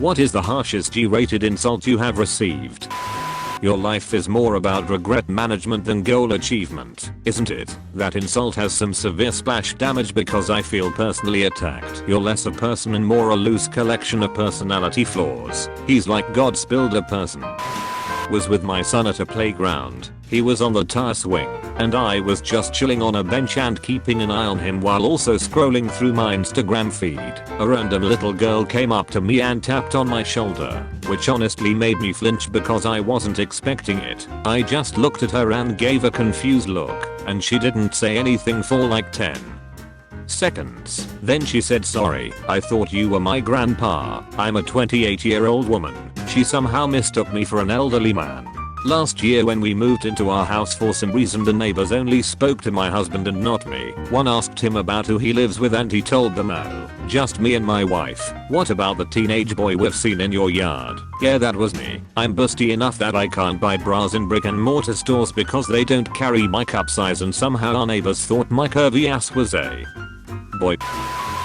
What is the harshest G-rated insult you have received? Your life is more about regret management than goal achievement, isn't it? That insult has some severe splash damage because I feel personally attacked. You're less a person and more a loose collection of personality flaws. He's like God spilled a person. Was with my son at a playground. He was on the tire swing, and I was just chilling on a bench and keeping an eye on him while also scrolling through my Instagram feed. A random little girl came up to me and tapped on my shoulder, which honestly made me flinch because I wasn't expecting it. I just looked at her and gave a confused look, and she didn't say anything for like 10 seconds. Then she said, "Sorry, I thought you were my grandpa. I'm a 28-year-old woman." She somehow mistook me for an elderly man. Last year when we moved into our house, for some reason the neighbors only spoke to my husband and not me. One asked him about who he lives with and he told them no, just me and my wife. "What about the teenage boy we've seen in your yard?" "Yeah, that was me. I'm busty enough that I can't buy bras in brick and mortar stores because they don't carry my cup size, and somehow our neighbors thought my curvy ass was a boy."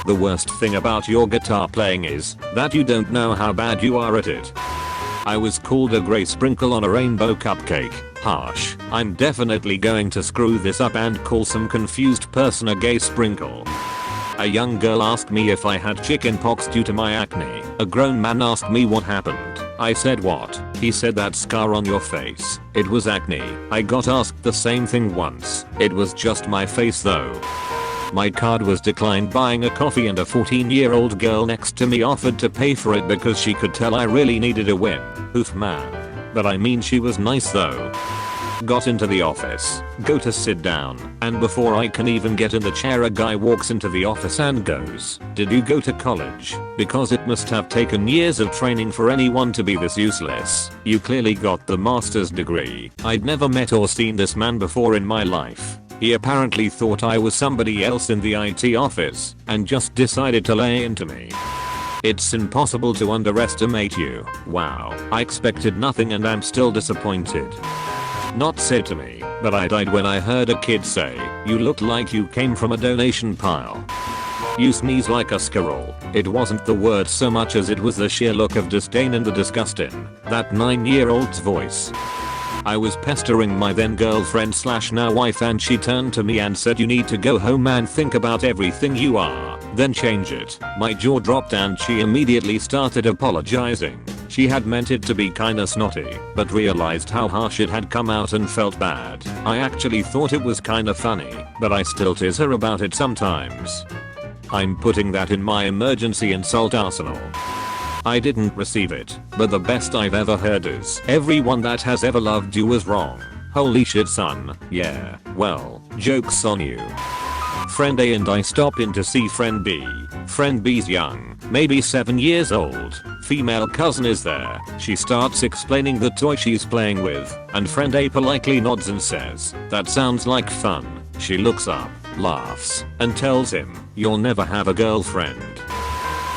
The worst thing about your guitar playing is that you don't know how bad you are at it. I was called a grey sprinkle on a rainbow cupcake. Harsh. I'm definitely going to screw this up and call some confused person a gay sprinkle. A young girl asked me if I had chicken pox due to my acne. A grown man asked me what happened. I said, "What?" He said, "That scar on your face. It was acne." I got asked the same thing once. It was just my face though. My card was declined buying a coffee and a 14-year-old girl next to me offered to pay for it because she could tell I really needed a win. Oof man. But I mean, she was nice though. Got into the office, go to sit down, and before I can even get in the chair a guy walks into the office and goes, "Did you go to college? Because it must have taken years of training for anyone to be this useless. You clearly got the master's degree." I'd never met or seen this man before in my life. He apparently thought I was somebody else in the IT office and just decided to lay into me. It's impossible to underestimate you. Wow. I expected nothing and I'm still disappointed. Not said to me, but I died when I heard a kid say, "You look like you came from a donation pile." You sneeze like a squirrel. It wasn't the word so much as it was the sheer look of disdain and the disgust in that 9-year-old's voice. I was pestering my then girlfriend / now wife and she turned to me and said, "You need to go home and think about everything you are, then change it." My jaw dropped and she immediately started apologizing. She had meant it to be kinda snotty, but realized how harsh it had come out and felt bad. I actually thought it was kinda funny, but I still tease her about it sometimes. I'm putting that in my emergency insult arsenal. I didn't receive it, but the best I've ever heard is, "Everyone that has ever loved you was wrong." Holy shit son. Yeah, well, joke's on you. Friend A and I stop in to see friend B. Friend B's young, maybe 7 years old. Female cousin is there. She starts explaining the toy she's playing with, and friend A politely nods and says, "That sounds like fun." She looks up, laughs, and tells him, "You'll never have a girlfriend."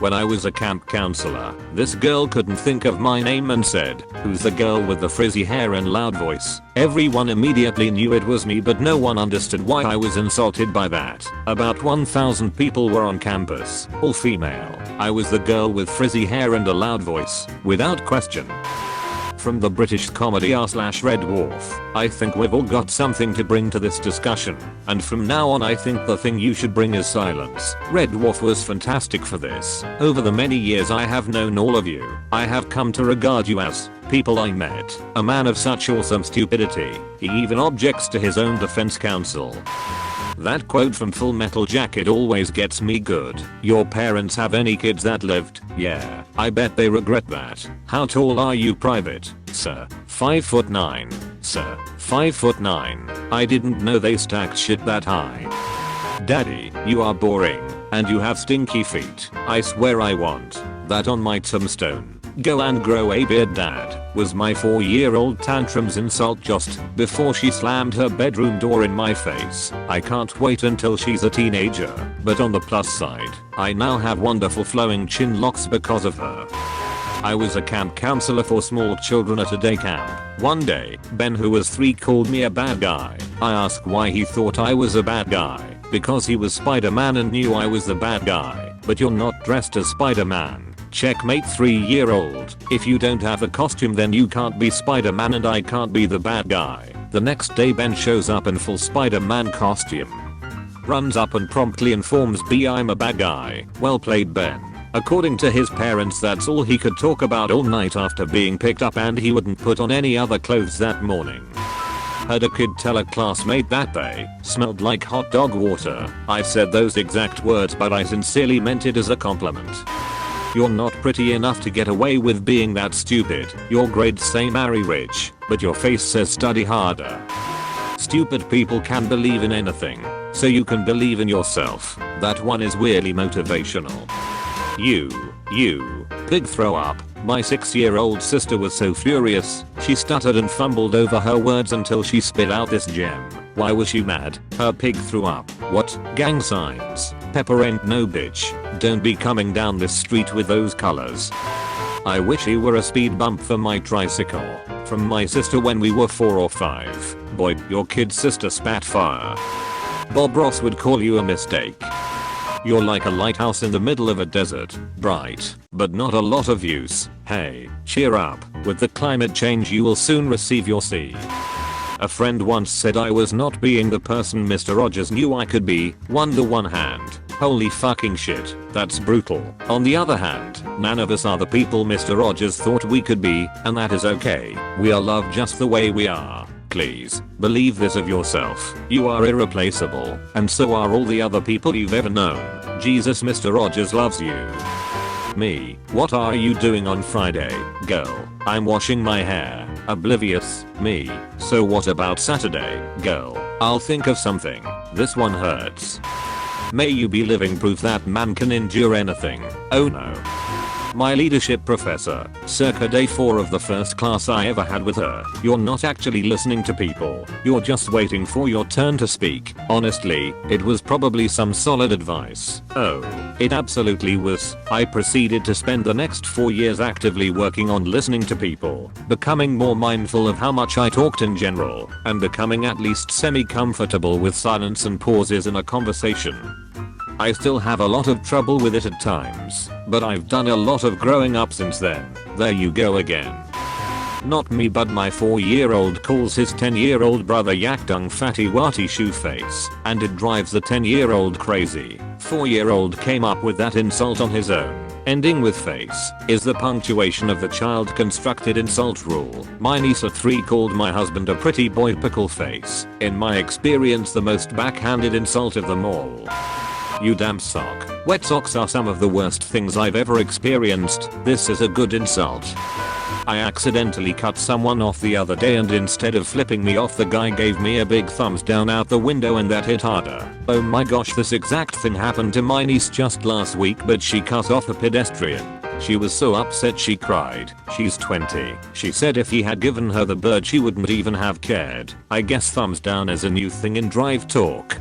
When I was a camp counselor, this girl couldn't think of my name and said, "Who's the girl with the frizzy hair and loud voice?" Everyone immediately knew it was me, but no one understood why I was insulted by that. About 1,000 people were on campus, all female. I was the girl with frizzy hair and a loud voice, without question. From the British comedy r/Red Dwarf, I think we've all got something to bring to this discussion, and from now on I think the thing you should bring is silence. Red Dwarf was fantastic for this. Over the many years I have known all of you, I have come to regard you as people I met. A man of such awesome stupidity, he even objects to his own defense counsel. That quote from Full Metal Jacket always gets me good. Your parents have any kids that lived? Yeah, I bet they regret that. How tall are you, Private? Sir, 5'9". Sir, 5'9". I didn't know they stacked shit that high. Daddy, you are boring, and you have stinky feet. I swear I want that on my tombstone. Go and grow a beard, Dad, was my 4-year-old tantrum's insult just before she slammed her bedroom door in my face. I can't wait until she's a teenager, but on the plus side, I now have wonderful flowing chin locks because of her. I was a camp counselor for small children at a day camp. One day, Ben, who was 3, called me a bad guy. I asked why he thought I was a bad guy. Because he was Spider-Man and knew I was the bad guy. But you're not dressed as Spider-Man. Checkmate 3-year-old. If you don't have a costume then you can't be Spider-Man and I can't be the bad guy. The next day Ben shows up in full Spider-Man costume. Runs up and promptly informs B I'm a bad guy. Well played Ben. According to his parents that's all he could talk about all night after being picked up and he wouldn't put on any other clothes that morning. Heard a kid tell a classmate that they smelled like hot dog water. I said those exact words but I sincerely meant it as a compliment. You're not pretty enough to get away with being that stupid. Your grades say marry rich, but your face says study harder. Stupid people can believe in anything, so you can believe in yourself. That one is weirdly motivational. You, pig throw up. My 6-year-old sister was so furious, she stuttered and fumbled over her words until she spit out this gem. Why was she mad? Her pig threw up. What? Gang signs. Pepper ain't no bitch. Don't be coming down this street with those colors. I wish he were a speed bump for my tricycle. From my sister when we were 4 or 5. Boy, your kid's sister spat fire. Bob Ross would call you a mistake. You're like a lighthouse in the middle of a desert. Bright, but not a lot of use. Hey, cheer up. With the climate change you will soon receive your C. A friend once said I was not being the person Mr. Rogers knew I could be. Wonder one hand. Holy fucking shit, that's brutal. On the other hand, none of us are the people Mr. Rogers thought we could be, and that is okay. We are loved just the way we are. Please, believe this of yourself. You are irreplaceable, and so are all the other people you've ever known. Jesus, Mr. Rogers loves you. Me, what are you doing on Friday, girl? I'm washing my hair. Oblivious, me. So what about Saturday, girl? I'll think of something. This one hurts. May you be living proof that man can endure anything. Oh no. My leadership professor, circa day 4 of the first class I ever had with her. You're not actually listening to people. You're just waiting for your turn to speak. Honestly, it was probably some solid advice. Oh, it absolutely was. I proceeded to spend the next 4 years actively working on listening to people, becoming more mindful of how much I talked in general, and becoming at least semi-comfortable with silence and pauses in a conversation. I still have a lot of trouble with it at times, but I've done a lot of growing up since then. There you go again. Not me but my 4-year-old calls his 10-year-old brother yak dung fatty watty shoe face, and it drives the 10-year-old crazy. 4-year-old came up with that insult on his own. Ending with face is the punctuation of the child constructed insult rule. My niece at 3 called my husband a pretty boy pickle face. In my experience the most backhanded insult of them all. You damn sock. Wet socks are some of the worst things I've ever experienced. This is a good insult. I accidentally cut someone off the other day and instead of flipping me off the guy gave me a big thumbs down out the window and that hit harder. Oh my gosh, this exact thing happened to my niece just last week but she cut off a pedestrian. She was so upset she cried. She's 20. She said if he had given her the bird she wouldn't even have cared. I guess thumbs down is a new thing in drive talk.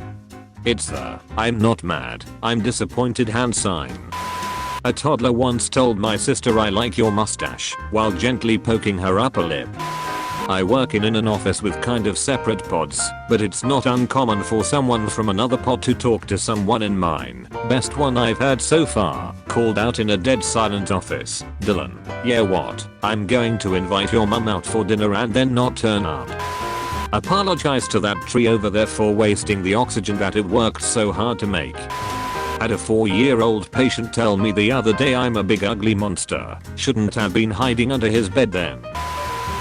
It's the I'm not mad, I'm disappointed hand sign. A toddler once told my sister I like your mustache while gently poking her upper lip. I work in an office with kind of separate pods, but it's not uncommon for someone from another pod to talk to someone in mine. Best one I've heard so far, called out in a dead silent office. Dylan, yeah what? I'm going to invite your mum out for dinner and then not turn up. Apologize to that tree over there for wasting the oxygen that it worked so hard to make. Had a 4-year-old patient tell me the other day I'm a big ugly monster. Shouldn't have been hiding under his bed then.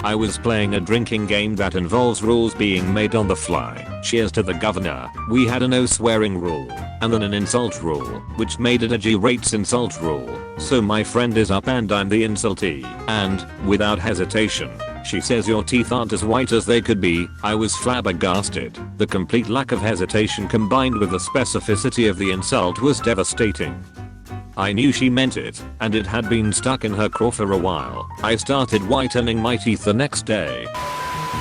I was playing a drinking game that involves rules being made on the fly. Cheers to the governor. We had a no swearing rule, and then an insult rule, which made it a G-rates insult rule. So my friend is up and I'm the insultee, and, without hesitation, she says your teeth aren't as white as they could be. I was flabbergasted. The complete lack of hesitation combined with the specificity of the insult was devastating. I knew she meant it, and it had been stuck in her craw for a while. I started whitening my teeth the next day.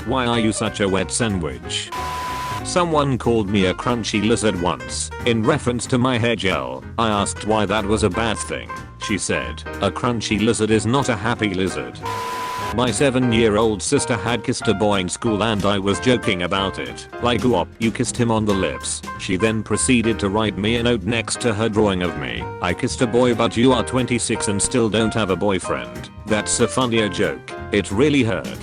Why are you such a wet sandwich? Someone called me a crunchy lizard once. In reference to my hair gel, I asked why that was a bad thing. She said, a crunchy lizard is not a happy lizard. My 7-year-old sister had kissed a boy in school and I was joking about it. Like, whoop, you kissed him on the lips. She then proceeded to write me a note next to her drawing of me. I kissed a boy but you are 26 and still don't have a boyfriend. That's a funnier joke. It really hurt.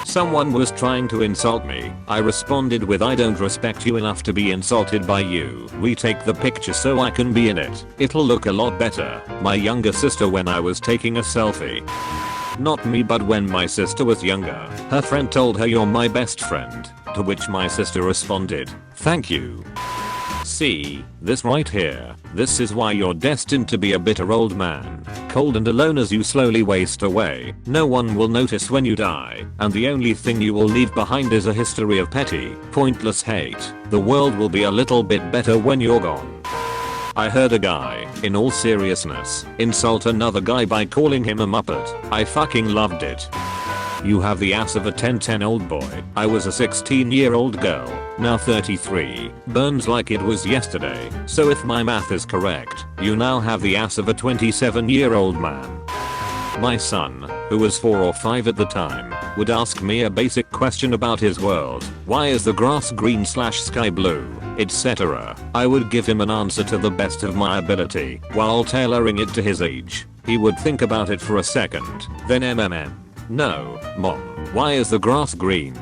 Someone was trying to insult me. I responded with, I don't respect you enough to be insulted by you. Retake the picture so I can be in it. It'll look a lot better. My younger sister when I was taking a selfie. Not me, but when my sister was younger, her friend told her, you're my best friend. To which my sister responded, thank you. See, this right here, this is why you're destined to be a bitter old man, cold and alone as you slowly waste away. No one will notice when you die, and the only thing you will leave behind is a history of petty, pointless hate. The world will be a little bit better when you're gone. I heard a guy, in all seriousness, insult another guy by calling him a muppet. I fucking loved it. You have the ass of a 10-old boy. I was a 16-year-old girl, now 33, burns like it was yesterday. So if my math is correct, you now have the ass of a 27-year-old man. My son, who was 4 or 5 at the time, would ask me a basic question about his world. Why is the grass green/sky blue, etc. I would give him an answer to the best of my ability, while tailoring it to his age. He would think about it for a second, then No, Mom, why is the grass green?